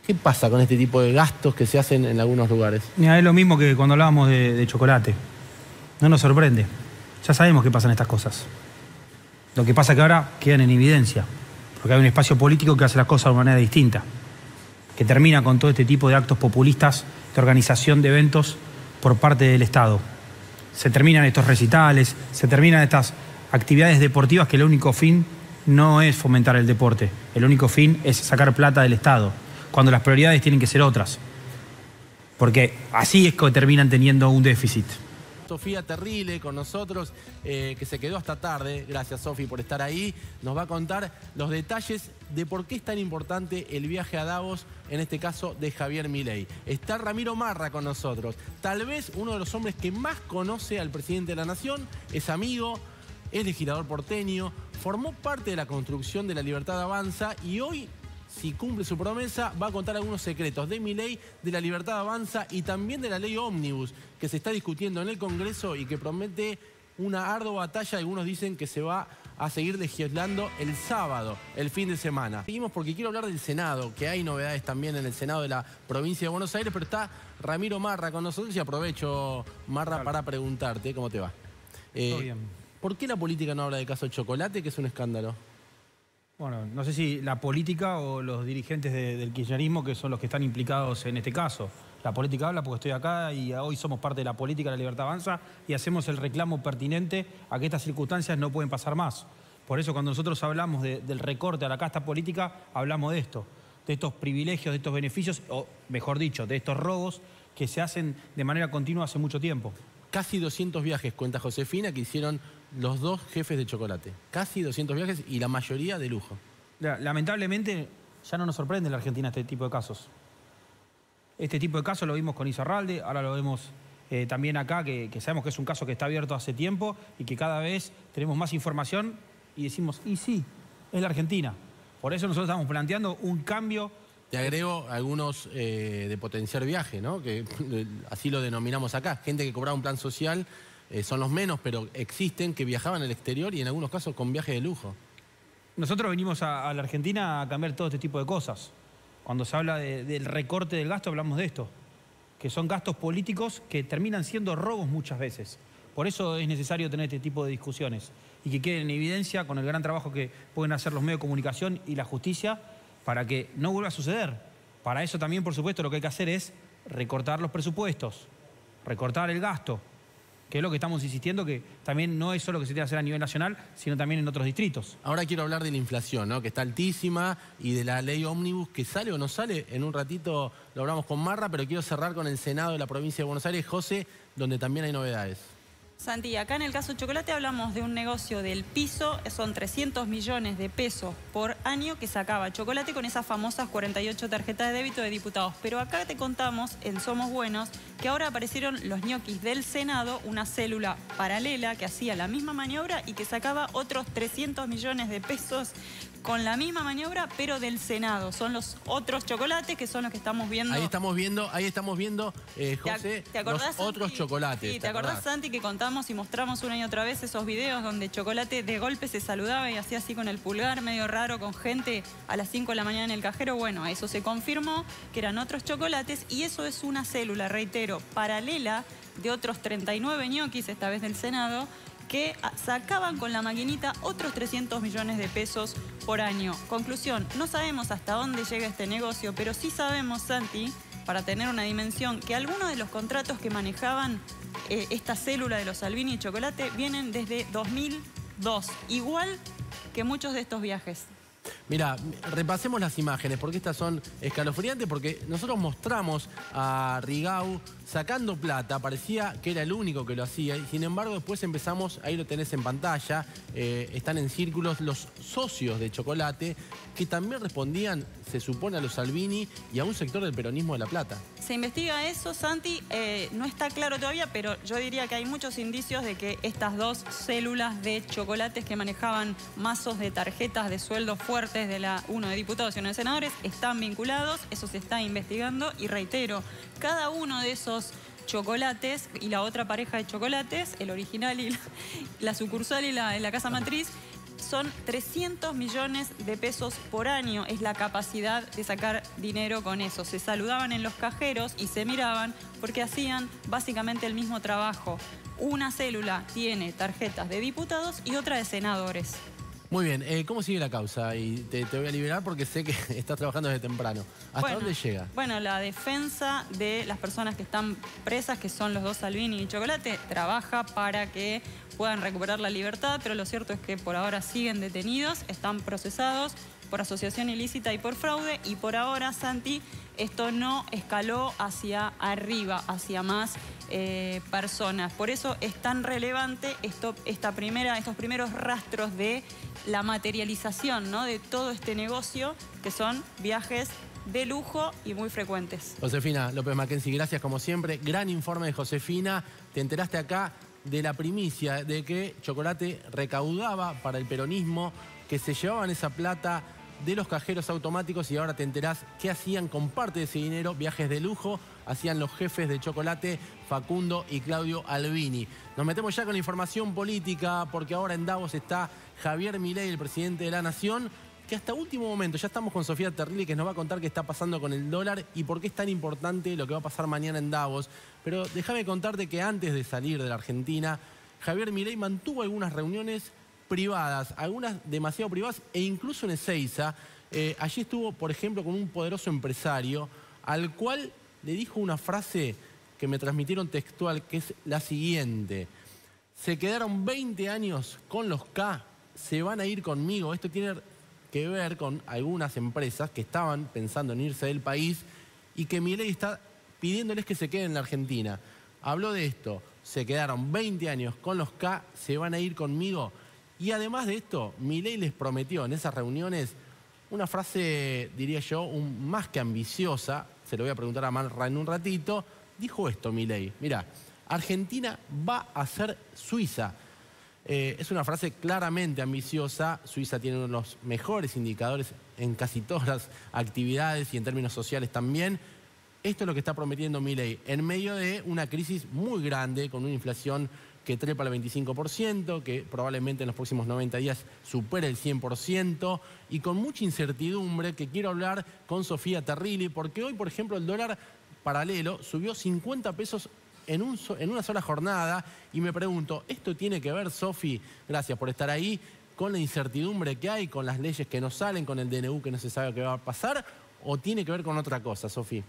¿Qué pasa con este tipo de gastos que se hacen en algunos lugares? Mira, es lo mismo que cuando hablábamos de chocolate. No nos sorprende. Ya sabemos que pasan estas cosas. Lo que pasa es que ahora quedan en evidencia. Porque hay un espacio político que hace las cosas de una manera distinta. Que termina con todo este tipo de actos populistas de organización de eventos por parte del Estado. Se terminan estos recitales, se terminan estas actividades deportivas que el único fin no es fomentar el deporte. El único fin es sacar plata del Estado, cuando las prioridades tienen que ser otras. Porque así es que terminan teniendo un déficit. Sofía Terrile con nosotros, que se quedó hasta tarde. Gracias, Sofi, por estar ahí. Nos va a contar los detalles de por qué es tan importante el viaje a Davos, en este caso de Javier Milei. Está Ramiro Marra con nosotros, tal vez uno de los hombres que más conoce al presidente de la Nación, es amigo, es legislador porteño, formó parte de la construcción de La Libertad Avanza y hoy, si cumple su promesa, va a contar algunos secretos de Milei, de La Libertad Avanza y también de la ley Ómnibus que se está discutiendo en el Congreso y que promete una ardua batalla. Algunos dicen que se va a seguir legislando el sábado, el fin de semana. Seguimos porque quiero hablar del Senado, que hay novedades también en el Senado de la provincia de Buenos Aires, pero está Ramiro Marra con nosotros y aprovecho, Marra, para preguntarte, ¿cómo te va? Todo bien. ¿Por qué la política no habla de caso Chocolate, que es un escándalo? Bueno, no sé si la política o los dirigentes del kirchnerismo que son los que están implicados en este caso. La política habla porque estoy acá y hoy somos parte de la política de La Libertad Avanza y hacemos el reclamo pertinente a que estas circunstancias no pueden pasar más. Por eso cuando nosotros hablamos del recorte a la casta política, hablamos de esto, de estos privilegios, de estos beneficios, o mejor dicho, de estos robos que se hacen de manera continua hace mucho tiempo. Casi 200 viajes, cuenta Josefina, que hicieron los dos jefes de Chocolate. Casi 200 viajes y la mayoría de lujo. Lamentablemente ya no nos sorprende en la Argentina este tipo de casos. Este tipo de casos lo vimos con Izarralde, ahora lo vemos también acá, que sabemos que es un caso que está abierto hace tiempo y que cada vez tenemos más información y decimos, y sí, es la Argentina. Por eso nosotros estamos planteando un cambio. Te agrego algunos de potenciar viaje, ¿no? Que así lo denominamos acá. Gente que cobraba un plan social, son los menos, pero existen, que viajaban al exterior y en algunos casos con viaje de lujo. Nosotros venimos a la Argentina a cambiar todo este tipo de cosas. Cuando se habla del recorte del gasto, hablamos de esto, que son gastos políticos que terminan siendo robos muchas veces. Por eso es necesario tener este tipo de discusiones y que queden en evidencia con el gran trabajo que pueden hacer los medios de comunicación y la justicia para que no vuelva a suceder. Para eso también, por supuesto, lo que hay que hacer es recortar los presupuestos, recortar el gasto, que es lo que estamos insistiendo, que también no es solo que se tiene que hacer a nivel nacional, sino también en otros distritos. Ahora quiero hablar de la inflación, ¿no? Que está altísima, y de la ley Ómnibus, que sale o no sale. En un ratito lo hablamos con Marra, pero quiero cerrar con el Senado de la provincia de Buenos Aires, José, donde también hay novedades. Santi, acá en el caso Chocolate hablamos de un negocio del piso, son 300 millones de pesos por año que sacaba Chocolate con esas famosas 48 tarjetas de débito de diputados. Pero acá te contamos, en Somos Buenos, que ahora aparecieron los ñoquis del Senado, una célula paralela que hacía la misma maniobra y que sacaba otros 300 millones de pesos con la misma maniobra, pero del Senado. Son los otros chocolates que son los que estamos viendo. Ahí estamos viendo, José, ¿te acordás, los Santi? otros chocolates. Sí, ¿te acordás, Santi, que contamos y mostramos una y otra vez esos videos donde Chocolate de golpe se saludaba y hacía así con el pulgar, medio raro, con gente a las 5 de la mañana en el cajero? Bueno, eso se confirmó, que eran otros chocolates, y eso es una célula, reitero, paralela de otros 39 ñoquis, esta vez del Senado, que sacaban con la maquinita otros 300 millones de pesos por año. Conclusión, no sabemos hasta dónde llega este negocio, pero sí sabemos, Santi, para tener una dimensión, que algunos de los contratos que manejaban esta célula de los Salvini y Chocolate vienen desde 2002, igual que muchos de estos viajes. Mira, repasemos las imágenes, porque estas son escalofriantes, porque nosotros mostramos a Rigau sacando plata, parecía que era el único que lo hacía, y sin embargo después empezamos, ahí lo tenés en pantalla, están en círculos los socios de Chocolate, que también respondían, se supone, a los Salvini y a un sector del peronismo de La Plata. Se investiga eso, Santi, no está claro todavía, pero yo diría que hay muchos indicios de que estas dos células de chocolates que manejaban mazos de tarjetas de sueldos fuertes, uno de diputados y uno de senadores, están vinculados, eso se está investigando, y reitero, cada uno de esos chocolates y la otra pareja de chocolates, el original y la sucursal y la casa matriz, son 300 millones de pesos por año. Es la capacidad de sacar dinero con eso. Se saludaban en los cajeros y se miraban porque hacían básicamente el mismo trabajo. Una célula tiene tarjetas de diputados y otra de senadores. Muy bien, ¿cómo sigue la causa? Y te voy a liberar porque sé que estás trabajando desde temprano. ¿Hasta dónde llega? Bueno, la defensa de las personas que están presas, que son los dos Salvini y Chocolate, trabaja para que puedan recuperar la libertad, pero lo cierto es que por ahora siguen detenidos, están procesados por asociación ilícita y por fraude, y por ahora, Santi, esto no escaló hacia arriba, hacia más personas. Por eso es tan relevante estos primeros rastros de la materialización, ¿no?, de todo este negocio, que son viajes de lujo y muy frecuentes. Josefina López Mackenzie, gracias como siempre. Gran informe de Josefina. Te enteraste acá de la primicia de que Chocolate recaudaba para el peronismo, que se llevaban esa plata de los cajeros automáticos, y ahora te enterás qué hacían con parte de ese dinero. Viajes de lujo hacían los jefes de Chocolate, Facundo y Claudio Albini. Nos metemos ya con la información política, porque ahora en Davos está Javier Milei, el presidente de la Nación, que hasta último momento, ya estamos con Sofía Terrilli, que nos va a contar qué está pasando con el dólar y por qué es tan importante lo que va a pasar mañana en Davos. Pero déjame contarte que antes de salir de la Argentina, Javier Milei mantuvo algunas reuniones privadas, algunas demasiado privadas, e incluso en Ezeiza. Allí estuvo, por ejemplo, con un poderoso empresario al cual le dijo una frase que me transmitieron textual, que es la siguiente: se quedaron 20 años con los K, se van a ir conmigo. Esto tiene que ver con algunas empresas que estaban pensando en irse del país y que Milei está pidiéndoles que se queden en la Argentina. Habló de esto: se quedaron 20 años con los K, se van a ir conmigo. Y además de esto, Milei les prometió en esas reuniones una frase, diría yo, más que ambiciosa. Se lo voy a preguntar a Marra en un ratito. Dijo esto Milei: mirá, Argentina va a ser Suiza. Es una frase claramente ambiciosa. Suiza tiene uno de los mejores indicadores en casi todas las actividades y en términos sociales también. Esto es lo que está prometiendo Milei en medio de una crisis muy grande, con una inflación que trepa al 25%, que probablemente en los próximos 90 días supere el 100%, y con mucha incertidumbre, que quiero hablar con Sofía Terrilli, porque hoy, por ejemplo, el dólar paralelo subió 50 pesos en una sola jornada, y me pregunto, ¿esto tiene que ver, Sofi, gracias por estar ahí, con la incertidumbre que hay, con las leyes que no salen, con el DNU que no se sabe qué va a pasar, o tiene que ver con otra cosa, Sofi?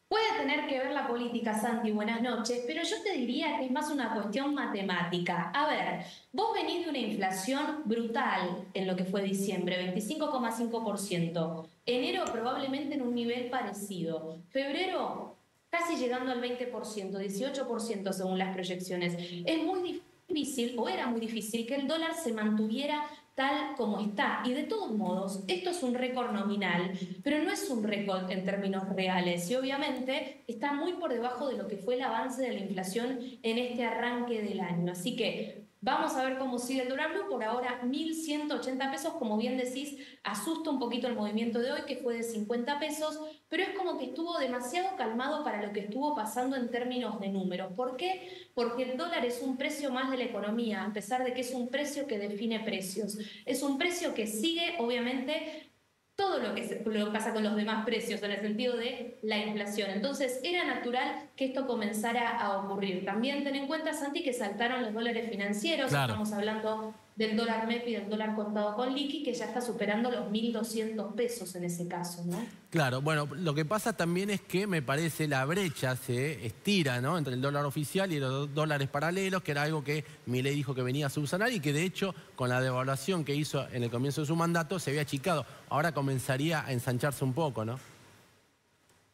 Puede tener que ver la política, Santi, buenas noches, pero yo te diría que es más una cuestión matemática. A ver, vos venís de una inflación brutal en lo que fue diciembre, 25,5%. Enero probablemente en un nivel parecido. Febrero casi llegando al 20%, 18% según las proyecciones. Es muy difícil, o era muy difícil, que el dólar se mantuviera tal como está. Y de todos modos, esto es un récord nominal, pero no es un récord en términos reales. Y obviamente está muy por debajo de lo que fue el avance de la inflación en este arranque del año. Así que vamos a ver cómo sigue el dólar blue. Por ahora, 1.180 pesos. Como bien decís, asusta un poquito el movimiento de hoy, que fue de 50 pesos, pero es como que estuvo demasiado calmado para lo que estuvo pasando en términos de números. ¿Por qué? Porque el dólar es un precio más de la economía, a pesar de que es un precio que define precios. Es un precio que sigue, obviamente, todo lo que pasa con los demás precios, en el sentido de la inflación. Entonces, era natural que esto comenzara a ocurrir. También ten en cuenta, Santi, que saltaron los dólares financieros. Claro. Estamos hablando del dólar MEP y del dólar contado con liqui, que ya está superando los 1.200 pesos en ese caso, ¿no? Claro, bueno, lo que pasa también es que me parece la brecha se estira, ¿no?, entre el dólar oficial y los dólares paralelos, que era algo que Milei dijo que venía a subsanar y que de hecho con la devaluación que hizo en el comienzo de su mandato se había achicado. Ahora comenzaría a ensancharse un poco, ¿no?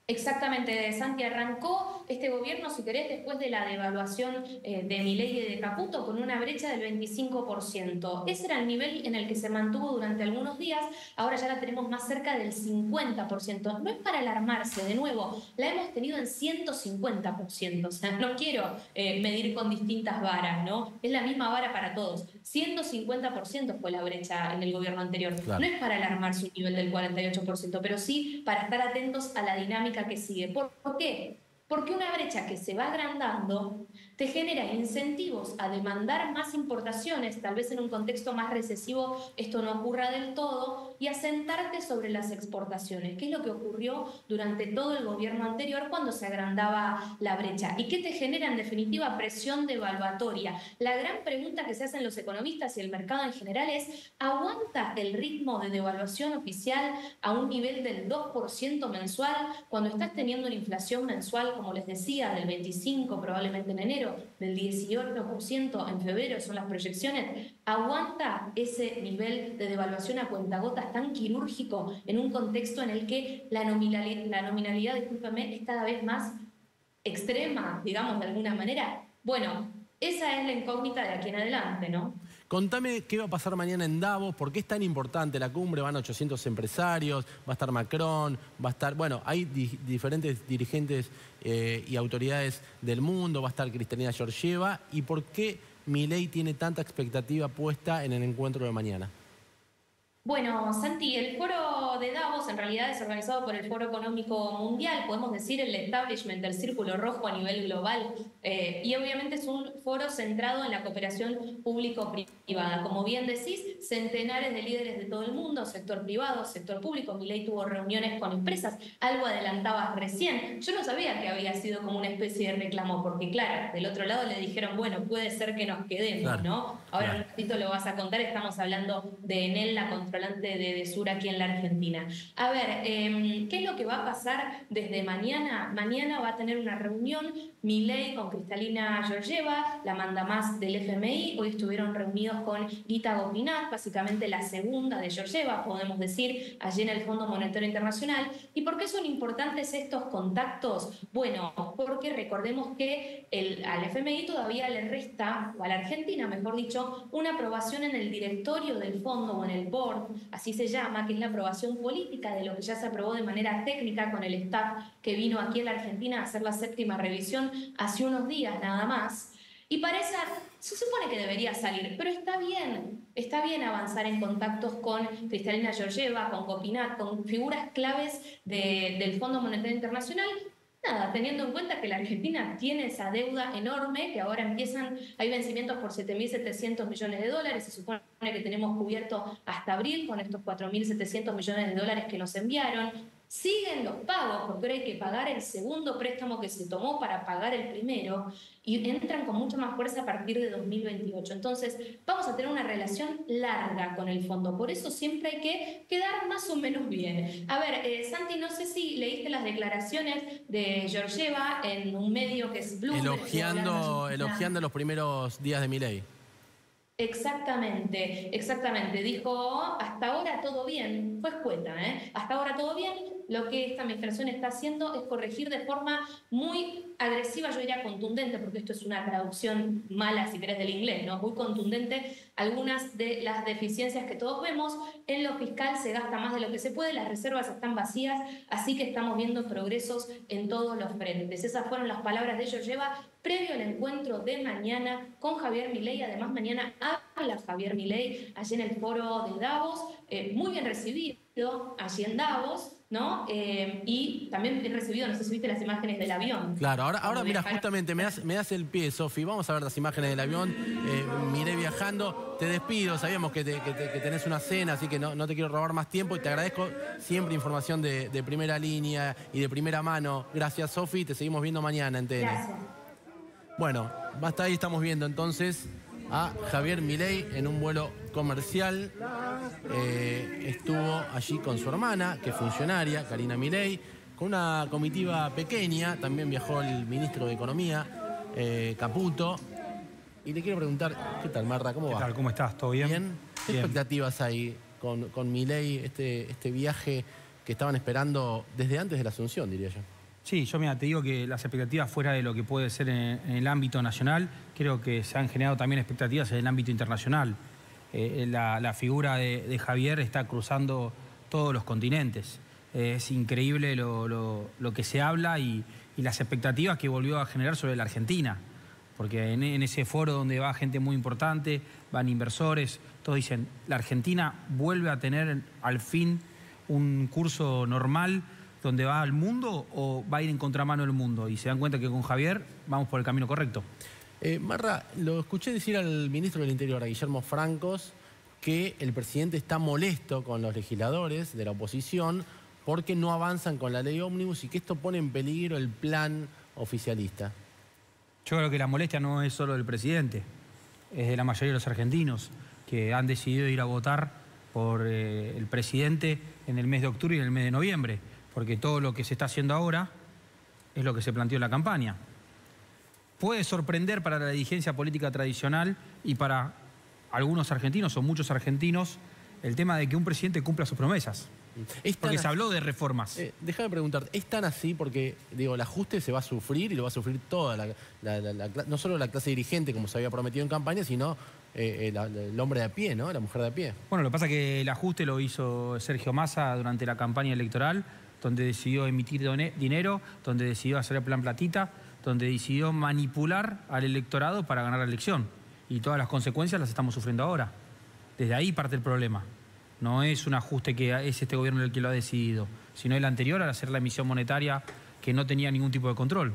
Exactamente, Santi, arrancó este gobierno, si querés, después de la devaluación de Milei y de Caputo, con una brecha del 25%. Ese era el nivel en el que se mantuvo durante algunos días, ahora ya la tenemos más cerca del 50%. No es para alarmarse, de nuevo, la hemos tenido en 150%, o sea, no quiero medir con distintas varas, ¿no? Es la misma vara para todos. 150% fue la brecha en el gobierno anterior. Claro. No es para alarmarse un nivel del 48%, pero sí para estar atentos a la dinámica que sigue. ¿Por qué? Porque una brecha que se va agrandando te genera incentivos a demandar más importaciones, tal vez en un contexto más recesivo esto no ocurra del todo, y a sentarte sobre las exportaciones, que es lo que ocurrió durante todo el gobierno anterior cuando se agrandaba la brecha. ¿Y qué te genera en definitiva? Presión devaluatoria. La gran pregunta que se hacen los economistas y el mercado en general es, ¿aguanta el ritmo de devaluación oficial a un nivel del 2% mensual cuando estás teniendo una inflación mensual, como les decía, del 25% probablemente en enero, del 18% en febrero, son las proyecciones? ¿Aguanta ese nivel de devaluación a cuentagotas tan quirúrgico en un contexto en el que la nominalidad, discúlpeme, es cada vez más extrema, digamos de alguna manera? Bueno, esa es la incógnita de aquí en adelante, ¿no? Contame qué va a pasar mañana en Davos, por qué es tan importante la cumbre, van 800 empresarios, va a estar Macron, va a estar, bueno, hay diferentes dirigentes y autoridades del mundo, va a estar Kristalina Georgieva, y por qué Milei tiene tanta expectativa puesta en el encuentro de mañana. Bueno, Santi, el foro de Davos en realidad es organizado por el Foro Económico Mundial, podemos decir el establishment del Círculo Rojo a nivel global, y obviamente es un foro centrado en la cooperación público-privada. Como bien decís, centenares de líderes de todo el mundo, sector privado, sector público. Milei tuvo reuniones con empresas, algo adelantabas recién. Yo no sabía que había sido como una especie de reclamo, porque claro, del otro lado le dijeron, bueno, puede ser que nos quedemos, claro, ¿no? Ahora un ratito lo vas a contar, estamos hablando de Enel, la controlante de Sur aquí en la Argentina. A ver, ¿qué es lo que va a pasar desde mañana? Mañana va a tener una reunión Milei con Kristalina Georgieva, la mandamás del FMI. Hoy estuvieron reunidos con Gita Gopinath, básicamente la segunda de Georgieva, podemos decir, allí en el Fondo Monetario Internacional. ¿Y por qué son importantes estos contactos? Bueno, porque recordemos que al FMI todavía le resta, o a la Argentina, mejor dicho, una aprobación en el directorio del fondo o en el board, así se llama, que es la aprobación política de lo que ya se aprobó de manera técnica con el staff que vino aquí a la Argentina a hacer la 7ª revisión hace unos días nada más. Y para esa, se supone que debería salir, pero está bien avanzar en contactos con Kristalina Georgieva, con Gopinath, con figuras claves del Fondo Monetario Internacional. Nada, teniendo en cuenta que la Argentina tiene esa deuda enorme, que ahora hay vencimientos por 7.700 millones de dólares, se supone que tenemos cubierto hasta abril con estos 4.700 millones de dólares que nos enviaron. Siguen los pagos, porque ahora hay que pagar el segundo préstamo que se tomó para pagar el primero, y entran con mucha más fuerza a partir de 2028. Entonces, vamos a tener una relación larga con el fondo. Por eso siempre hay que quedar más o menos bien. A ver, Santi, no sé si leíste las declaraciones de Georgieva en un medio que es Bloomberg. Elogiando los primeros días de Milei. Exactamente, exactamente. Dijo, hasta ahora todo bien. Fue escueta, ¿eh? Hasta ahora todo bien. Lo que esta administración está haciendo es corregir de forma muy agresiva, yo diría contundente, porque esto es una traducción mala, si querés, del inglés, ¿no? Muy contundente, algunas de las deficiencias que todos vemos. En lo fiscal se gasta más de lo que se puede, las reservas están vacías, así que estamos viendo progresos en todos los frentes. Esas fueron las palabras de Georgieva previo al encuentro de mañana con Javier Milei. Además, mañana habla Javier Milei allí en el foro de Davos, muy bien recibido allí en Davos, ¿no? Y también bien recibido, no sé si viste las imágenes del avión. Claro, ahora mira, justamente me das el pie, Sofi, vamos a ver las imágenes del avión, Milei viajando, te despido, sabíamos que tenés una cena, así que no te quiero robar más tiempo y te agradezco siempre información de primera línea y de primera mano. Gracias, Sofi, te seguimos viendo mañana en TN. Gracias. Bueno, hasta ahí estamos viendo entonces a Javier Milei en un vuelo comercial. Estuvo allí con su hermana, que es funcionaria, Karina Milei, con una comitiva pequeña. También viajó el ministro de Economía, Caputo. Y le quiero preguntar, ¿qué tal, Marta? ¿Cómo va? ¿Qué tal? ¿Cómo estás? ¿Todo bien? ¿Bien? ¿Qué expectativas hay con Milei, este viaje que estaban esperando desde antes de la Asunción, diría yo? Sí, yo mira, te digo que las expectativas fuera de lo que puede ser en el ámbito nacional, creo que se han generado también expectativas en el ámbito internacional. La figura de Javier está cruzando todos los continentes. Es increíble lo que se habla y las expectativas que volvió a generar sobre la Argentina. Porque en ese foro donde va gente muy importante, van inversores, todos dicen, la Argentina vuelve a tener al fin un curso normal donde va al mundo o va a ir en contramano del mundo, y se dan cuenta que con Javier vamos por el camino correcto. Marra, lo escuché decir al ministro del Interior, a Guillermo Francos, que el presidente está molesto con los legisladores de la oposición porque no avanzan con la ley ómnibus y que esto pone en peligro el plan oficialista. Yo creo que la molestia no es solo del presidente, es de la mayoría de los argentinos que han decidido ir a votar por el presidente en el mes de octubre y en el mes de noviembre, porque todo lo que se está haciendo ahora es lo que se planteó en la campaña. Puede sorprender para la dirigencia política tradicional y para algunos argentinos o muchos argentinos el tema de que un presidente cumpla sus promesas. Porque se habló de reformas. Déjame preguntar, ¿es tan así? Porque, digo, el ajuste se va a sufrir y lo va a sufrir toda no solo la clase dirigente, como se había prometido en campaña, sino el hombre de a pie, ¿no? La mujer de a pie. Bueno, lo que pasa es que el ajuste lo hizo Sergio Massa durante la campaña electoral, donde decidió emitir dinero, donde decidió hacer el plan platita, donde decidió manipular al electorado para ganar la elección. Y todas las consecuencias las estamos sufriendo ahora. Desde ahí parte el problema. No es un ajuste que es este gobierno el que lo ha decidido, sino el anterior al hacer la emisión monetaria que no tenía ningún tipo de control.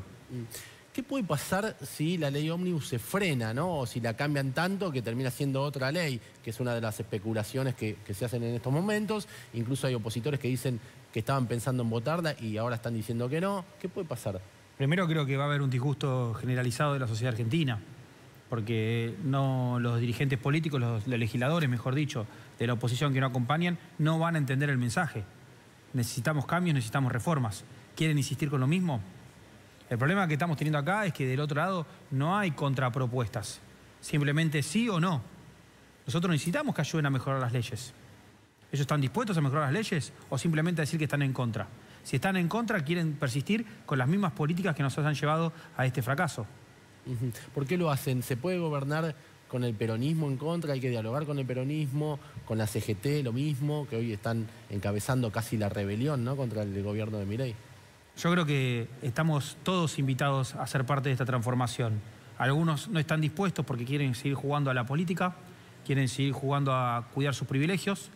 ¿Qué puede pasar si la ley ómnibus se frena, ¿no? O si la cambian tanto que termina siendo otra ley, que es una de las especulaciones que se hacen en estos momentos? Incluso hay opositores que dicen que estaban pensando en votarla y ahora están diciendo que no. ¿Qué puede pasar? Primero creo que va a haber un disgusto generalizado de la sociedad argentina, porque los dirigentes políticos, los legisladores, mejor dicho, de la oposición que no acompañan, no van a entender el mensaje. Necesitamos cambios, necesitamos reformas. ¿Quieren insistir con lo mismo? El problema que estamos teniendo acá es que del otro lado no hay contrapropuestas. Simplemente sí o no. Nosotros necesitamos que ayuden a mejorar las leyes. ¿Ellos están dispuestos a mejorar las leyes o simplemente a decir que están en contra? Si están en contra, quieren persistir con las mismas políticas que nos han llevado a este fracaso. ¿Por qué lo hacen? ¿Se puede gobernar con el peronismo en contra? ¿Hay que dialogar con el peronismo? ¿Con la CGT lo mismo? Que hoy están encabezando casi la rebelión, ¿no?, contra el gobierno de Milei. Yo creo que estamos todos invitados a ser parte de esta transformación. Algunos no están dispuestos porque quieren seguir jugando a la política, quieren seguir jugando a cuidar sus privilegios,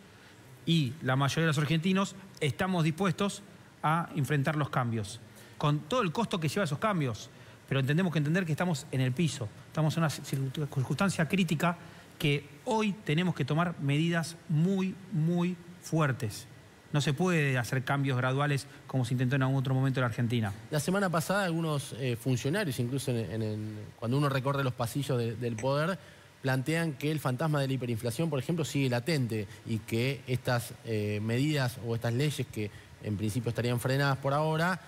y la mayoría de los argentinos estamos dispuestos a enfrentar los cambios, con todo el costo que lleva esos cambios. Pero tenemos que entender que estamos en el piso, estamos en una circunstancia crítica que hoy tenemos que tomar medidas muy, muy fuertes. No se puede hacer cambios graduales como se intentó en algún otro momento en la Argentina. La semana pasada algunos funcionarios, incluso cuando uno recorre los pasillos del poder, plantean que el fantasma de la hiperinflación, por ejemplo, sigue latente y que estas medidas o estas leyes que en principio estarían frenadas por ahora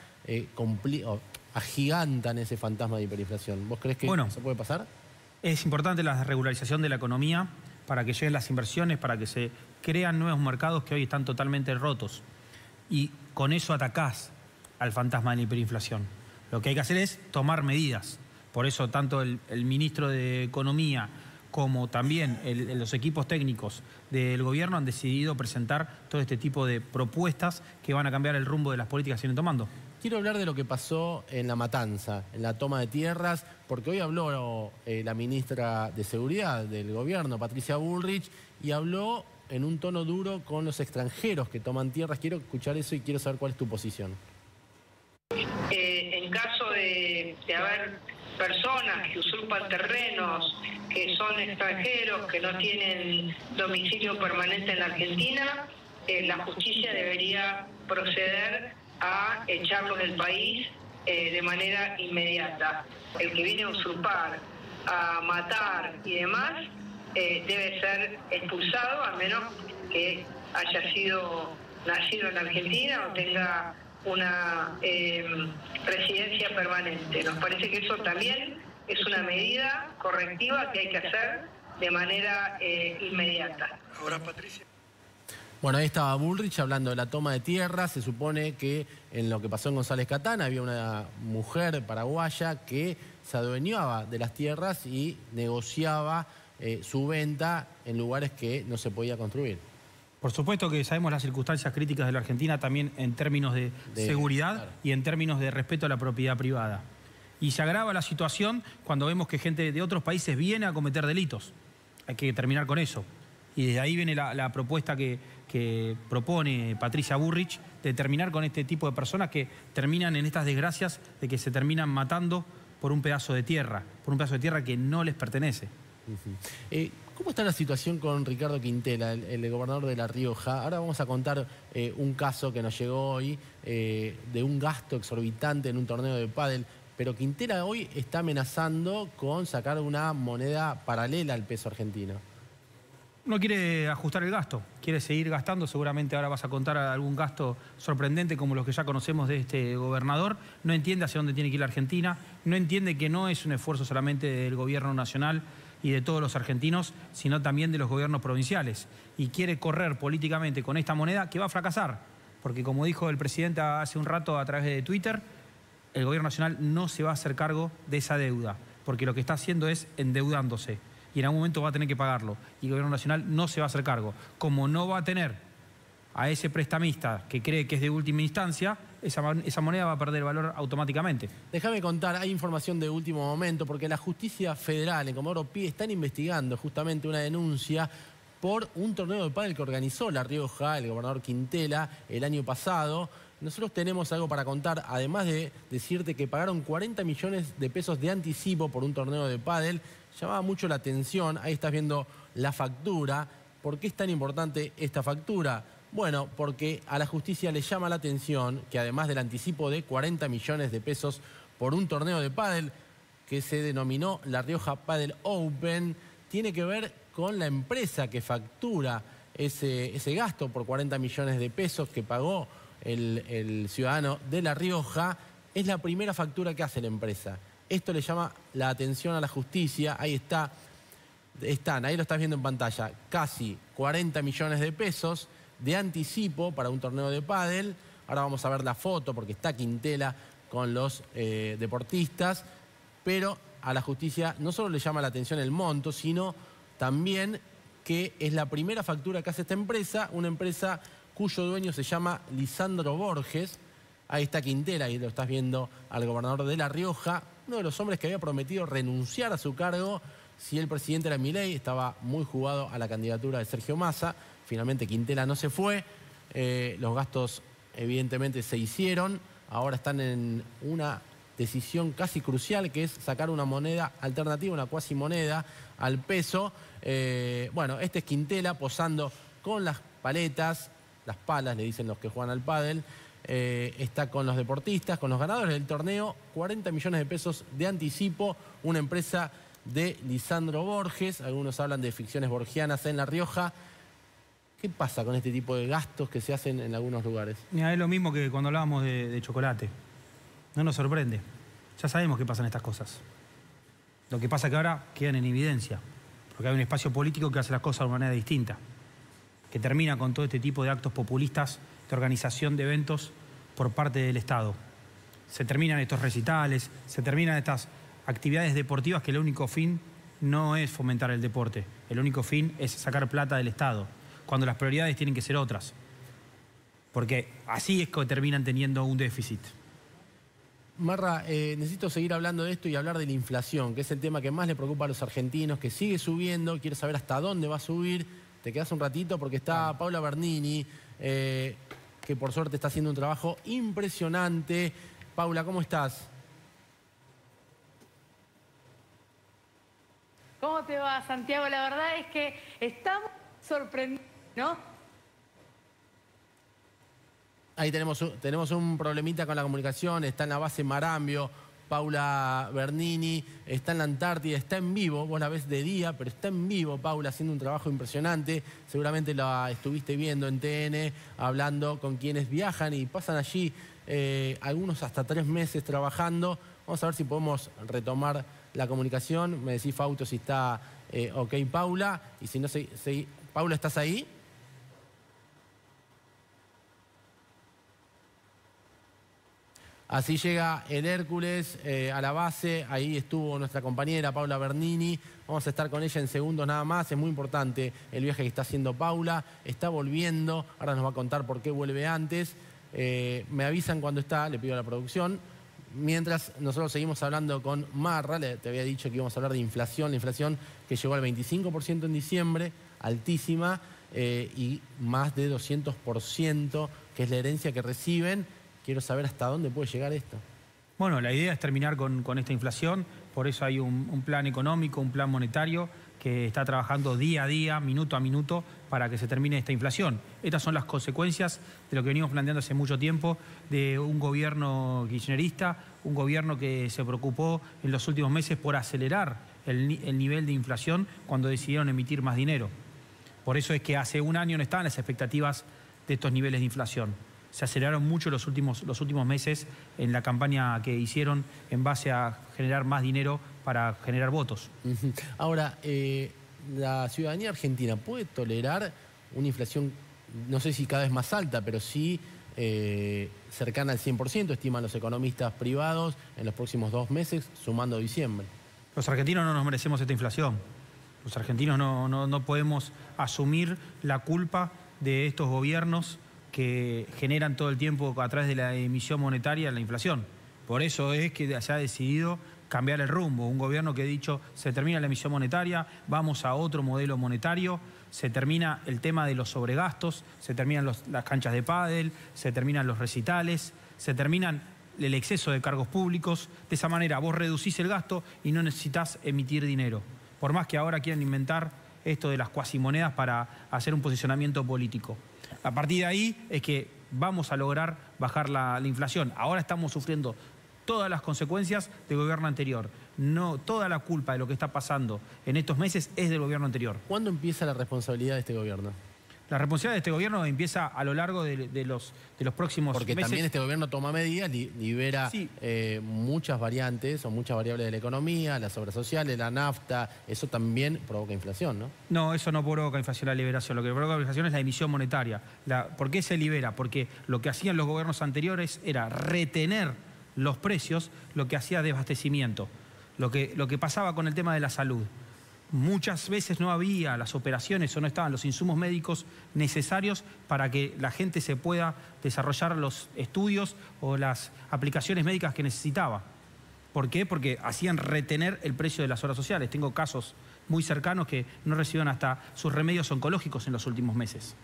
agigantan ese fantasma de hiperinflación. ¿Vos creés que eso puede pasar? Es importante la regularización de la economía para que lleguen las inversiones, para que se crean nuevos mercados que hoy están totalmente rotos. Y con eso atacás al fantasma de la hiperinflación. Lo que hay que hacer es tomar medidas. Por eso tanto el ministro de Economía como también los equipos técnicos del gobierno han decidido presentar todo este tipo de propuestas que van a cambiar el rumbo de las políticas que se vienen tomando. Quiero hablar de lo que pasó en La Matanza, en la toma de tierras, porque hoy habló la ministra de Seguridad del gobierno, Patricia Bullrich, y habló en un tono duro con los extranjeros que toman tierras. Quiero escuchar eso y quiero saber cuál es tu posición. En caso de haber personas que usurpan terrenos, que son extranjeros, que no tienen domicilio permanente en la Argentina, la justicia debería proceder a echarlos del país de manera inmediata. El que viene a usurpar, a matar y demás, debe ser expulsado, a menos que haya nacido en Argentina o tenga una residencia permanente. Nos parece que eso también es una medida correctiva que hay que hacer de manera inmediata. Ahora, Patricia. Bueno, ahí estaba Bullrich hablando de la toma de tierras. Se supone que en lo que pasó en González Catán había una mujer paraguaya que se adueñaba de las tierras y negociaba su venta en lugares que no se podía construir. Por supuesto que sabemos las circunstancias críticas de la Argentina también en términos de seguridad, claro, y en términos de respeto a la propiedad privada. Y se agrava la situación cuando vemos que gente de otros países viene a cometer delitos. Hay que terminar con eso. Y desde ahí viene la propuesta que propone Patricia Bullrich de terminar con este tipo de personas que terminan en estas desgracias de que se terminan matando por un pedazo de tierra que no les pertenece. ¿Cómo está la situación con Ricardo Quintela, el gobernador de La Rioja? Ahora vamos a contar un caso que nos llegó hoy de un gasto exorbitante en un torneo de pádel, pero Quintela hoy está amenazando con sacar una moneda paralela al peso argentino. No quiere ajustar el gasto, quiere seguir gastando. Seguramente ahora vas a contar algún gasto sorprendente como los que ya conocemos de este gobernador. No entiende hacia dónde tiene que ir la Argentina, no entiende que no es un esfuerzo solamente del gobierno nacional y de todos los argentinos, sino también de los gobiernos provinciales. Y quiere correr políticamente con esta moneda que va a fracasar, porque como dijo el presidente hace un rato a través de Twitter, el gobierno nacional no se va a hacer cargo de esa deuda, porque lo que está haciendo es endeudándose. Y en algún momento va a tener que pagarlo. Y el gobierno nacional no se va a hacer cargo. Como no va a tener a ese prestamista que cree que es de última instancia, esa moneda va a perder valor automáticamente. Déjame contar, hay información de último momento, porque la justicia federal en Comodoro Pi están investigando justamente una denuncia por un torneo de pádel que organizó La Rioja, el gobernador Quintela, el año pasado. Nosotros tenemos algo para contar, además de decirte que pagaron 40 millones de pesos de anticipo por un torneo de pádel. Llamaba mucho la atención, ahí estás viendo la factura. ¿Por qué es tan importante esta factura? Bueno, porque a la justicia le llama la atención que además del anticipo de 40 millones de pesos por un torneo de pádel que se denominó La Rioja Padel Open, tiene que ver con la empresa que factura ese gasto por 40 millones de pesos que pagó el ciudadano de La Rioja. Es la primera factura que hace la empresa. Esto le llama la atención a la justicia. Ahí ahí lo estás viendo en pantalla, casi 40 millones de pesos de anticipo para un torneo de pádel. Ahora vamos a ver la foto porque está Quintela con los deportistas, pero a la justicia no solo le llama la atención el monto, sino también que es la primera factura que hace esta empresa, una empresa cuyo dueño se llama Lisandro Borges. Ahí está Quintela, ahí lo estás viendo al gobernador de La Rioja, uno de los hombres que había prometido renunciar a su cargo si el presidente era Milei. Estaba muy jugado a la candidatura de Sergio Massa. Finalmente Quintela no se fue. Los gastos evidentemente se hicieron. Ahora están en una decisión casi crucial, que es sacar una moneda alternativa, una cuasimoneda al peso. Bueno, este es Quintela posando con las paletas, las palas le dicen los que juegan al pádel. Está con los deportistas, con los ganadores del torneo, 40 millones de pesos de anticipo, una empresa de Lisandro Borges. Algunos hablan de ficciones borgianas en La Rioja. ¿Qué pasa con este tipo de gastos que se hacen en algunos lugares? Mira, es lo mismo que cuando hablábamos de chocolate. No nos sorprende. Ya sabemos que pasan estas cosas. Lo que pasa es que ahora quedan en evidencia, porque hay un espacio político que hace las cosas de una manera distinta, que termina con todo este tipo de actos populistas de organización de eventos por parte del Estado. Se terminan estos recitales, se terminan estas actividades deportivas que el único fin no es fomentar el deporte. El único fin es sacar plata del Estado, cuando las prioridades tienen que ser otras. Porque así es que terminan teniendo un déficit. Marra, necesito seguir hablando de esto y hablar de la inflación, que es el tema que más le preocupa a los argentinos, que sigue subiendo. Quiero saber hasta dónde va a subir. Te quedas un ratito porque está Paula Bernini, que por suerte está haciendo un trabajo impresionante. Paula, ¿cómo estás? ¿Cómo te va, Santiago? La verdad es que estamos sorprendidos, ¿no? Ahí tenemos un problemita con la comunicación. Está en la base Marambio, Paula Bernini, está en la Antártida, está en vivo. Vos la ves de día, pero está en vivo, Paula, haciendo un trabajo impresionante. Seguramente la estuviste viendo en TN, hablando con quienes viajan y pasan allí algunos hasta 3 meses trabajando. Vamos a ver si podemos retomar la comunicación. Me decís, Fausto, si está ok, Paula. Y si no, Paula, ¿estás ahí? Así llega el Hércules a la base. Ahí estuvo nuestra compañera Paula Bernini. Vamos a estar con ella en segundos nada más. Es muy importante el viaje que está haciendo Paula. Está volviendo. Ahora nos va a contar por qué vuelve antes. Me avisan cuando está, le pido a la producción. Mientras nosotros seguimos hablando con Marra, te había dicho que íbamos a hablar de inflación. La inflación que llegó al 25% en diciembre, altísima, y más de 200%, que es la herencia que reciben. Quiero saber hasta dónde puede llegar esto. Bueno, la idea es terminar con esta inflación, por eso hay un plan económico, un plan monetario que está trabajando día a día, minuto a minuto, para que se termine esta inflación. Estas son las consecuencias de lo que venimos planteando hace mucho tiempo, de un gobierno kirchnerista, un gobierno que se preocupó en los últimos meses por acelerar el nivel de inflación cuando decidieron emitir más dinero. Por eso es que hace un año no estaban las expectativas de estos niveles de inflación. Se aceleraron mucho los últimos meses en la campaña que hicieron en base a generar más dinero para generar votos. Ahora, ¿la ciudadanía argentina puede tolerar una inflación, no sé si cada vez más alta, pero sí cercana al 100%, estiman los economistas privados, en los próximos 2 meses, sumando diciembre? Los argentinos no nos merecemos esta inflación. Los argentinos no podemos asumir la culpa de estos gobiernos que generan todo el tiempo a través de la emisión monetaria la inflación. Por eso es que se ha decidido cambiar el rumbo. Un gobierno que ha dicho, se termina la emisión monetaria, vamos a otro modelo monetario, se termina el tema de los sobregastos, se terminan las canchas de pádel, se terminan los recitales, se terminan el exceso de cargos públicos. De esa manera vos reducís el gasto y no necesitas emitir dinero. Por más que ahora quieran inventar esto de las cuasimonedas para hacer un posicionamiento político. A partir de ahí es que vamos a lograr bajar la inflación. Ahora estamos sufriendo todas las consecuencias del gobierno anterior. No, toda la culpa de lo que está pasando en estos meses es del gobierno anterior. ¿Cuándo empieza la responsabilidad de este gobierno? La responsabilidad de este gobierno empieza a lo largo de los próximos meses. Porque también este gobierno toma medidas, libera sí, muchas variantes o muchas variables de la economía, las obras sociales, la nafta, eso también provoca inflación, ¿no? No, eso no provoca inflación, la liberación. Lo que provoca inflación es la emisión monetaria. ¿Por qué se libera? Porque lo que hacían los gobiernos anteriores era retener los precios, lo que hacía desabastecimiento. Lo que pasaba con el tema de la salud. Muchas veces no había las operaciones o no estaban los insumos médicos necesarios para que la gente se pueda desarrollar los estudios o las aplicaciones médicas que necesitaba. ¿Por qué? Porque hacían retener el precio de las obras sociales. Tengo casos muy cercanos que no recibieron hasta sus remedios oncológicos en los últimos meses.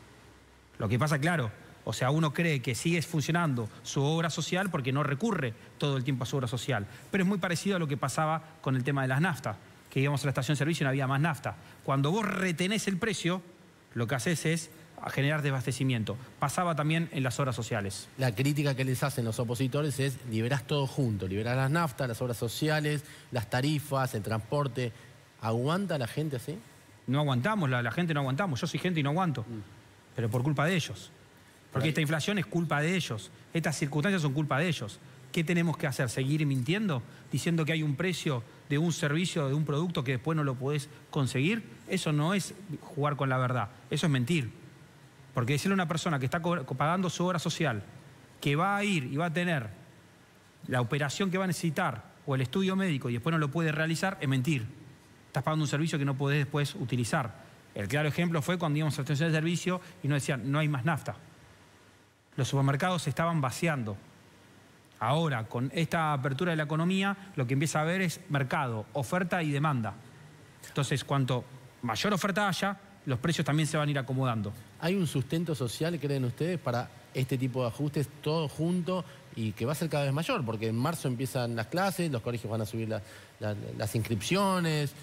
Lo que pasa, claro, o sea, uno cree que sigue funcionando su obra social porque no recurre todo el tiempo a su obra social. Pero es muy parecido a lo que pasaba con el tema de las naftas, que íbamos a la estación de servicio y no había más nafta. Cuando vos retenés el precio, lo que haces es generar desabastecimiento. Pasaba también en las obras sociales. La crítica que les hacen los opositores es liberás todo junto, liberás las naftas, las obras sociales, las tarifas, el transporte. ¿Aguanta la gente así? No aguantamos, la gente no aguantamos. Yo soy gente y no aguanto, pero por culpa de ellos. Porque esta inflación es culpa de ellos. Estas circunstancias son culpa de ellos. ¿Qué tenemos que hacer? ¿Seguir mintiendo? ¿Diciendo que hay un precio de un servicio, de un producto que después no lo podés conseguir? Eso no es jugar con la verdad, eso es mentir. Porque decirle a una persona que está pagando su obra social, que va a ir y va a tener la operación que va a necesitar o el estudio médico y después no lo puede realizar, es mentir. Estás pagando un servicio que no podés después utilizar. El claro ejemplo fue cuando íbamos a la estación de servicio y nos decían, no hay más nafta. Los supermercados se estaban vaciando. Ahora, con esta apertura de la economía, lo que empieza a haber es mercado, oferta y demanda. Entonces, cuanto mayor oferta haya, los precios también se van a ir acomodando. ¿Hay un sustento social, creen ustedes, para este tipo de ajustes, todo junto, y que va a ser cada vez mayor? Porque en marzo empiezan las clases, los colegios van a subir las inscripciones.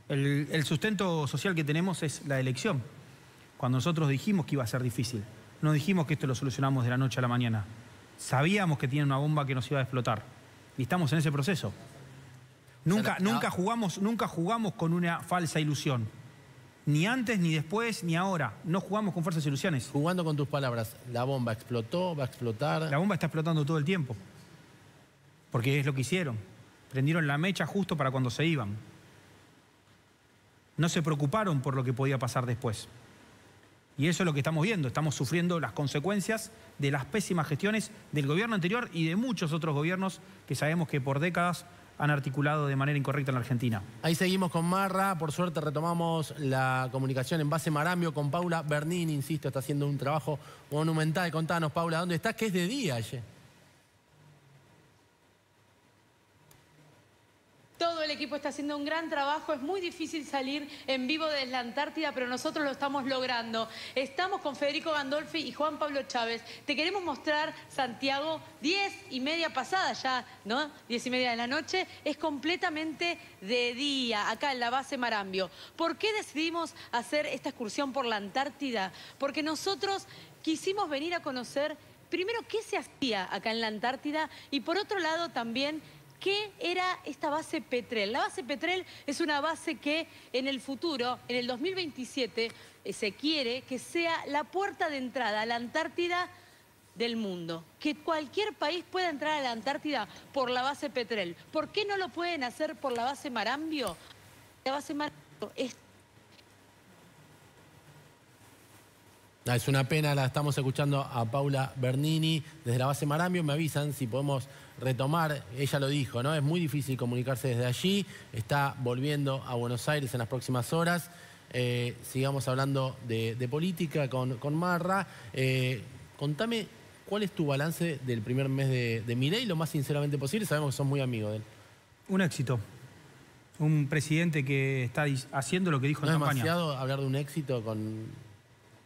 El sustento social que tenemos es la elección. Cuando nosotros dijimos que iba a ser difícil, no dijimos que esto lo solucionamos de la noche a la mañana. Sabíamos que tiene una bomba que nos iba a explotar. Y estamos en ese proceso. Nunca jugamos con una falsa ilusión. Ni antes, ni después, ni ahora. No jugamos con falsas ilusiones. Jugando con tus palabras, ¿la bomba explotó? ¿Va a explotar? La bomba está explotando todo el tiempo. Porque es lo que hicieron. Prendieron la mecha justo para cuando se iban. No se preocuparon por lo que podía pasar después. Y eso es lo que estamos viendo. Estamos sufriendo las consecuencias de las pésimas gestiones del gobierno anterior y de muchos otros gobiernos que sabemos que por décadas han articulado de manera incorrecta en la Argentina. Ahí seguimos con Marra. Por suerte retomamos la comunicación en base Marambio con Paula Bernini. Insisto, está haciendo un trabajo monumental. Contanos, Paula, ¿dónde estás? ¿Qué es de día ayer? Todo todo el equipo está haciendo un gran trabajo. Es muy difícil salir en vivo desde la Antártida, pero nosotros lo estamos logrando. Estamos con Federico Gandolfi y Juan Pablo Chávez. Te queremos mostrar, Santiago, 10:30 pasadas ya, ¿no? 10:30 de la noche. Es completamente de día, acá en la base Marambio. ¿Por qué decidimos hacer esta excursión por la Antártida? Porque nosotros quisimos venir a conocer, primero, qué se hacía acá en la Antártida y, por otro lado, también qué era esta base Petrel. La base Petrel es una base que en el futuro, en el 2027, se quiere que sea la puerta de entrada a la Antártida del mundo. Que cualquier país pueda entrar a la Antártida por la base Petrel. ¿Por qué no lo pueden hacer por la base Marambio? La base Marambio es... Es una pena, la estamos escuchando a Paula Bernini desde la base Marambio. Me avisan si podemos retomar, ella lo dijo, ¿no? Es muy difícil comunicarse desde allí, está volviendo a Buenos Aires en las próximas horas. Sigamos hablando de política con Marra. Contame, ¿cuál es tu balance del primer mes de Milei, lo más sinceramente posible? Sabemos que son muy amigos de él. Un éxito. Un presidente que está haciendo lo que dijo en campaña. ¿No es demasiado hablar de un éxito con...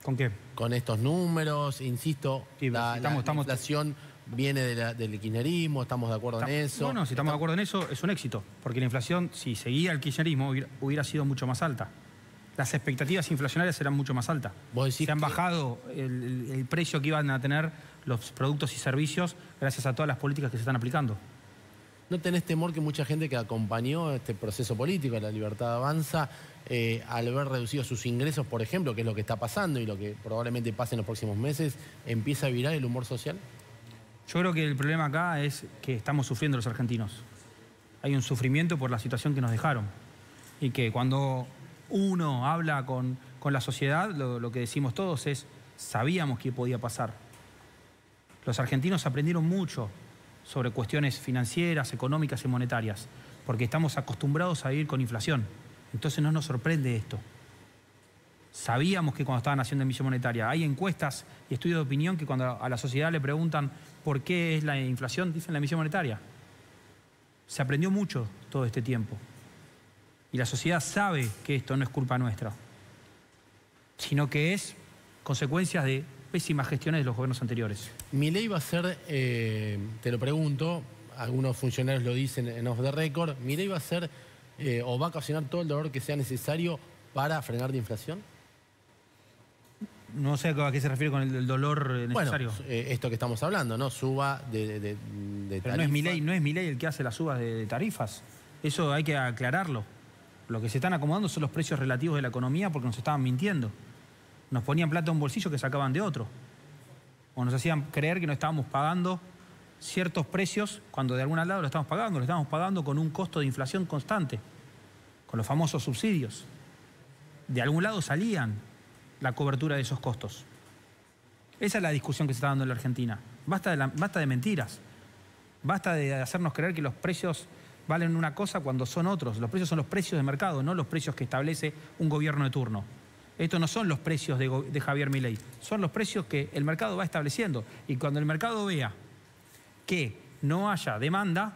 ¿Con qué? Con estos números, insisto, Sí, la inflación viene del kirchnerismo, estamos de acuerdo en eso. Bueno, si estamos de acuerdo en eso, es un éxito, porque la inflación, si seguía el kirchnerismo, hubiera sido mucho más alta. Las expectativas inflacionarias eran mucho más altas. ¿Vos decís Se han que... bajado el precio que iban a tener los productos y servicios gracias a todas las políticas que se están aplicando. ¿No tenés temor que mucha gente que acompañó este proceso político, la Libertad Avanza, al ver reducidos sus ingresos, por ejemplo, que es lo que está pasando y lo que probablemente pase en los próximos meses, empieza a virar el humor social? Yo creo que el problema acá es que estamos sufriendo los argentinos. Hay un sufrimiento por la situación que nos dejaron. Y que cuando uno habla con la sociedad, lo que decimos todos es, sabíamos que podía pasar. Los argentinos aprendieron mucho sobre cuestiones financieras, económicas y monetarias, porque estamos acostumbrados a vivir con inflación. Entonces no nos sorprende esto. Sabíamos que cuando estaban haciendo emisión monetaria, hay encuestas y estudios de opinión que cuando a la sociedad le preguntan por qué es la inflación, dicen la emisión monetaria. Se aprendió mucho todo este tiempo. Y la sociedad sabe que esto no es culpa nuestra, sino que es consecuencias de pésimas gestiones de los gobiernos anteriores. Milei va a ser, te lo pregunto, algunos funcionarios lo dicen en off the record, ¿Milei va a ser o va a ocasionar todo el dolor que sea necesario para frenar la inflación? No sé a qué se refiere con el dolor necesario. Bueno, esto que estamos hablando, ¿no? Suba de Pero tarifa. no es Milei el que hace las subas de tarifas. Eso hay que aclararlo. Lo que se están acomodando son los precios relativos de la economía porque nos estaban mintiendo. Nos ponían plata en un bolsillo que sacaban de otro. O nos hacían creer que no estábamos pagando ciertos precios cuando de algún lado lo estamos pagando con un costo de inflación constante, con los famosos subsidios. De algún lado salían la cobertura de esos costos. Esa es la discusión que se está dando en la Argentina. Basta de mentiras. Basta de hacernos creer que los precios valen una cosa cuando son otros. Los precios son los precios de mercado, no los precios que establece un gobierno de turno. Estos no son los precios de Javier Milei, son los precios que el mercado va estableciendo. Y cuando el mercado vea que no haya demanda,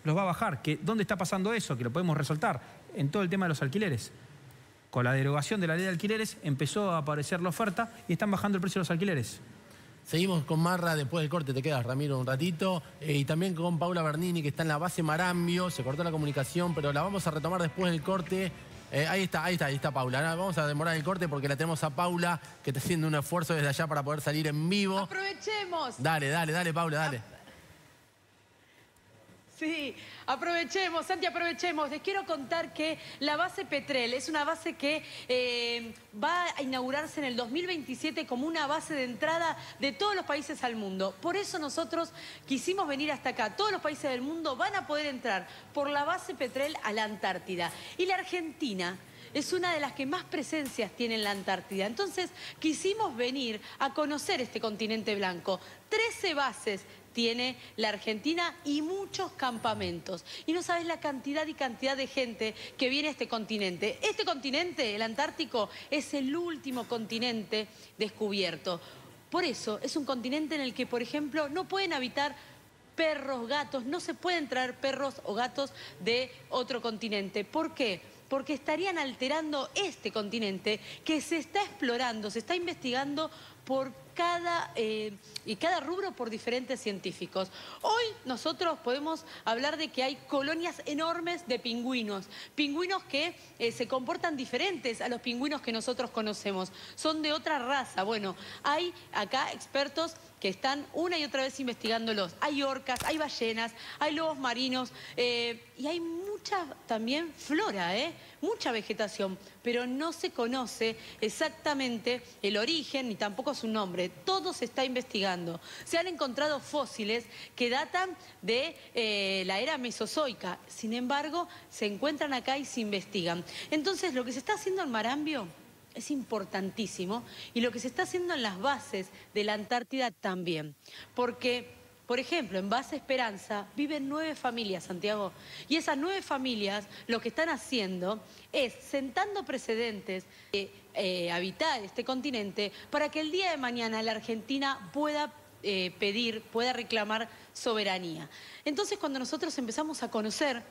los va a bajar. ¿Dónde está pasando eso? Que lo podemos resaltar en todo el tema de los alquileres. Con la derogación de la ley de alquileres empezó a aparecer la oferta y están bajando el precio de los alquileres. Seguimos con Marra, después del corte te quedas, Ramiro, un ratito. Y también con Paula Bernini, que está en la base Marambio. Se cortó la comunicación, pero la vamos a retomar después del corte. Ahí está Paula. Ahora vamos a demorar el corte porque la tenemos a Paula, que está haciendo un esfuerzo desde allá para poder salir en vivo. ¡Aprovechemos! Dale, Paula, dale. Sí, aprovechemos, Santi, aprovechemos. Les quiero contar que la base Petrel es una base que va a inaugurarse en el 2027 como una base de entrada de todos los países al mundo. Por eso nosotros quisimos venir hasta acá. Todos los países del mundo van a poder entrar por la base Petrel a la Antártida. Y la Argentina es una de las que más presencias tiene en la Antártida. Entonces quisimos venir a conocer este continente blanco. 13 bases tiene la Argentina y muchos campamentos. Y no sabes la cantidad de gente que viene a este continente. Este continente, el Antártico, es el último continente descubierto. Por eso es un continente en el que, por ejemplo, no pueden habitar perros, gatos. No se pueden traer perros o gatos de otro continente. ¿Por qué? Porque estarían alterando este continente que se está explorando, se está investigando por cada rubro por diferentes científicos. Hoy nosotros podemos hablar de que hay colonias enormes de pingüinos. Pingüinos que se comportan diferentes a los pingüinos que nosotros conocemos. Son de otra raza. Bueno, hay acá expertos que están una y otra vez investigándolos. Hay orcas, hay ballenas, hay lobos marinos y hay mucha también flora, mucha vegetación, pero no se conoce exactamente el origen ni tampoco su nombre. Todo se está investigando. Se han encontrado fósiles que datan de la era mesozoica. Sin embargo, se encuentran acá y se investigan. Entonces, lo que se está haciendo en Marambio es importantísimo y lo que se está haciendo en las bases de la Antártida también. Porque, por ejemplo, en Base Esperanza viven 9 familias, Santiago. Y esas 9 familias lo que están haciendo es sentando precedentes de habitar este continente para que el día de mañana la Argentina pueda pedir, pueda reclamar soberanía. Entonces, cuando nosotros empezamos a conocer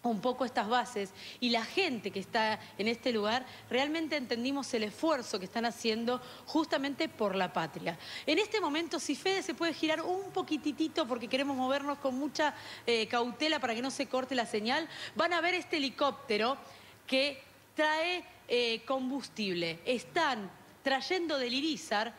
un poco estas bases y la gente que está en este lugar, realmente entendimos el esfuerzo que están haciendo justamente por la patria. En este momento, si Fede se puede girar un poquitito porque queremos movernos con mucha cautela para que no se corte la señal, van a ver este helicóptero que trae combustible. Están trayendo del Irizar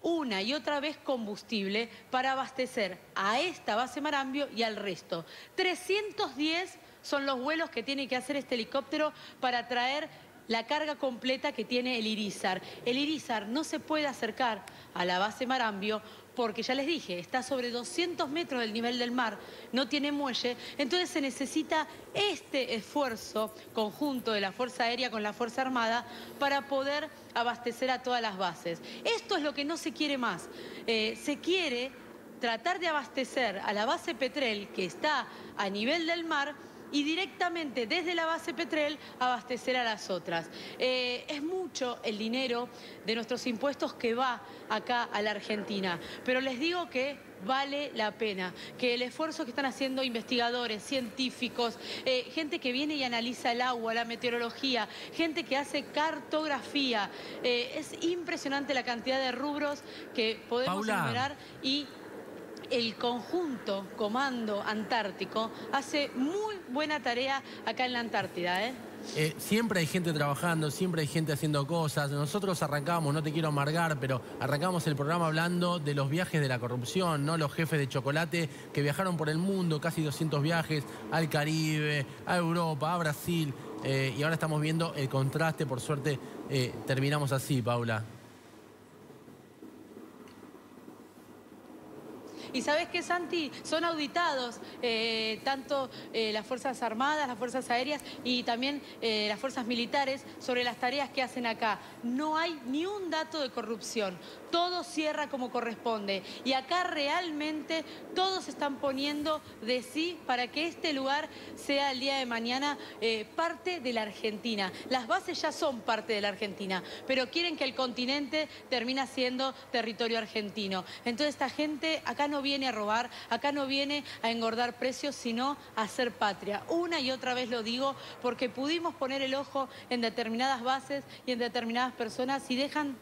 una y otra vez combustible para abastecer a esta base Marambio y al resto. 310 son los vuelos que tiene que hacer este helicóptero para traer la carga completa que tiene el Irizar. El Irizar no se puede acercar a la base Marambio porque, ya les dije, está sobre 200 metros del nivel del mar, no tiene muelle, entonces se necesita este esfuerzo conjunto de la Fuerza Aérea con la Fuerza Armada para poder abastecer a todas las bases. Esto es lo que no se quiere más. Se quiere tratar de abastecer a la base Petrel, que está a nivel del mar, y directamente desde la base Petrel abastecer a las otras. Es mucho el dinero de nuestros impuestos que va acá a la Argentina, pero les digo que vale la pena, que el esfuerzo que están haciendo investigadores, científicos, gente que viene y analiza el agua, la meteorología, gente que hace cartografía, es impresionante la cantidad de rubros que podemos enumerar y el conjunto Comando Antártico hace muy buena tarea acá en la Antártida, Siempre hay gente trabajando, siempre hay gente haciendo cosas. Nosotros arrancamos, no te quiero amargar, pero arrancamos el programa hablando de los viajes de la corrupción, ¿no? Los jefes de chocolate que viajaron por el mundo, casi 200 viajes, al Caribe, a Europa, a Brasil. Y ahora estamos viendo el contraste, por suerte terminamos así, Paula. Y ¿sabes qué, Santi? Son auditados tanto las Fuerzas Armadas, las Fuerzas Aéreas y también las Fuerzas Militares sobre las tareas que hacen acá. No hay ni un dato de corrupción. Todo cierra como corresponde. Y acá realmente todos están poniendo de sí para que este lugar sea el día de mañana parte de la Argentina. Las bases ya son parte de la Argentina, pero quieren que el continente termine siendo territorio argentino. Entonces esta gente acá no viene a robar, acá no viene a engordar precios, sino a hacer patria. Una y otra vez lo digo porque pudimos poner el ojo en determinadas bases y en determinadas personas y dejan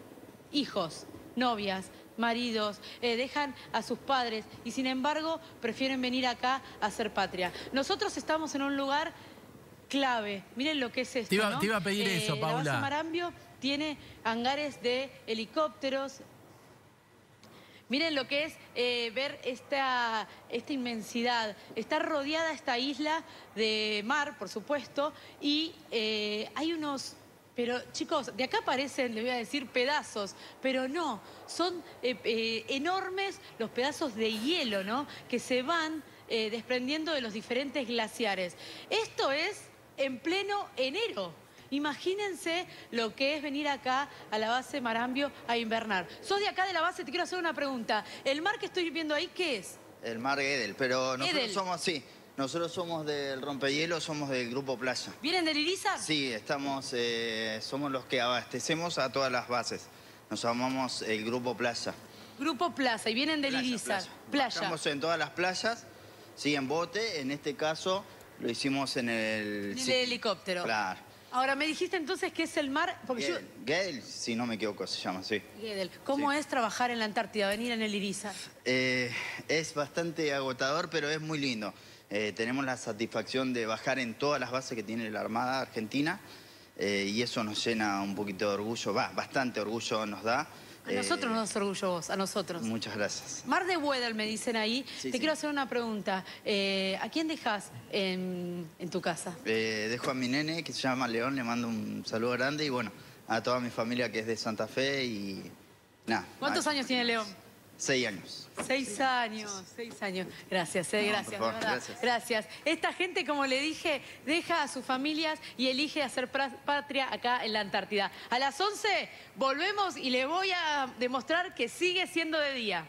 hijos, novias, maridos, dejan a sus padres y sin embargo prefieren venir acá a hacer patria. Nosotros estamos en un lugar clave. Miren lo que es esto, ¿no? Te iba a pedir eso, Paula. La base Marambio tiene hangares de helicópteros. Miren lo que es ver esta inmensidad. Está rodeada esta isla de mar, por supuesto, y hay unos... Pero, chicos, de acá parecen, les voy a decir, pedazos, pero no, son enormes los pedazos de hielo, ¿no?, que se van desprendiendo de los diferentes glaciares. Esto es en pleno enero. Imagínense lo que es venir acá a la base Marambio a invernar. Sos de acá de la base, te quiero hacer una pregunta. ¿El mar que estoy viendo ahí qué es? El mar Edel, pero nosotros Edel. somos así. Nosotros somos del Rompehielo, somos del Grupo Playa. ¿Vienen del Irizar? Sí, somos los que abastecemos a todas las bases. Nos llamamos el Grupo Playa. Grupo Plaza, y vienen del Irizar. Playa. Estamos en todas las playas, sí, en bote. En este caso lo hicimos en el... En el helicóptero. Claro. Ahora, me dijiste entonces que es el mar... Porque Gale, si no me equivoco, se llama, sí. Gedel. ¿Cómo es trabajar en la Antártida, venir en el Irizar? Es bastante agotador, pero es muy lindo. Tenemos la satisfacción de bajar en todas las bases que tiene la Armada Argentina y eso nos llena un poquito de orgullo, bastante orgullo nos da. A nosotros nos da orgullo vos, a nosotros. Muchas gracias. Mar de Wedel, me dicen ahí. Sí, Te quiero hacer una pregunta. ¿A quién dejas en tu casa? Dejo a mi nene, que se llama León, le mando un saludo grande y bueno, a toda mi familia que es de Santa Fe y nada. ¿Cuántos años tiene León? 6 años. 6 años, 6 años. Gracias, gracias, por favor, de verdad. gracias. Gracias. Esta gente, como le dije, deja a sus familias y elige hacer patria acá en la Antártida. A las 11 volvemos y le voy a demostrar que sigue siendo de día.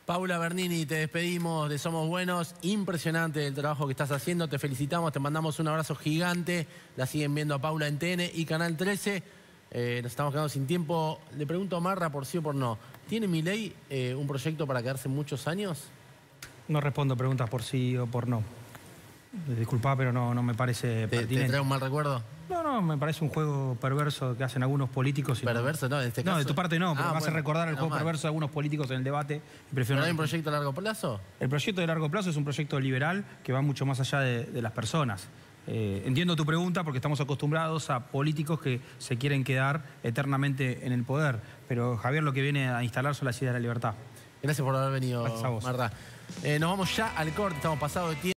Paula Bernini, te despedimos de Somos Buenos. Impresionante el trabajo que estás haciendo. Te felicitamos, te mandamos un abrazo gigante. La siguen viendo a Paula en TN y Canal 13. Nos estamos quedando sin tiempo. Le pregunto a Marra por sí o por no. ¿Tiene Milei un proyecto para quedarse muchos años? No respondo preguntas por sí o por no. Disculpa, pero no me parece pertinente. ¿Te trae un mal recuerdo? No, me parece un juego perverso que hacen algunos políticos. ¿Perverso? No, en este caso... No, de tu parte no, pero me hace bueno, recordar el juego mal. perverso de algunos políticos en el debate. Y prefiero ¿Pero hay un proyecto a largo plazo? El proyecto de largo plazo es un proyecto liberal que va mucho más allá de las personas. Entiendo tu pregunta porque estamos acostumbrados a políticos que se quieren quedar eternamente en el poder, pero Javier lo que viene a instalar son las ideas de la libertad. Gracias por haber venido, Gracias a vos. Marra. Nos vamos ya al corte, estamos pasados de tiempo.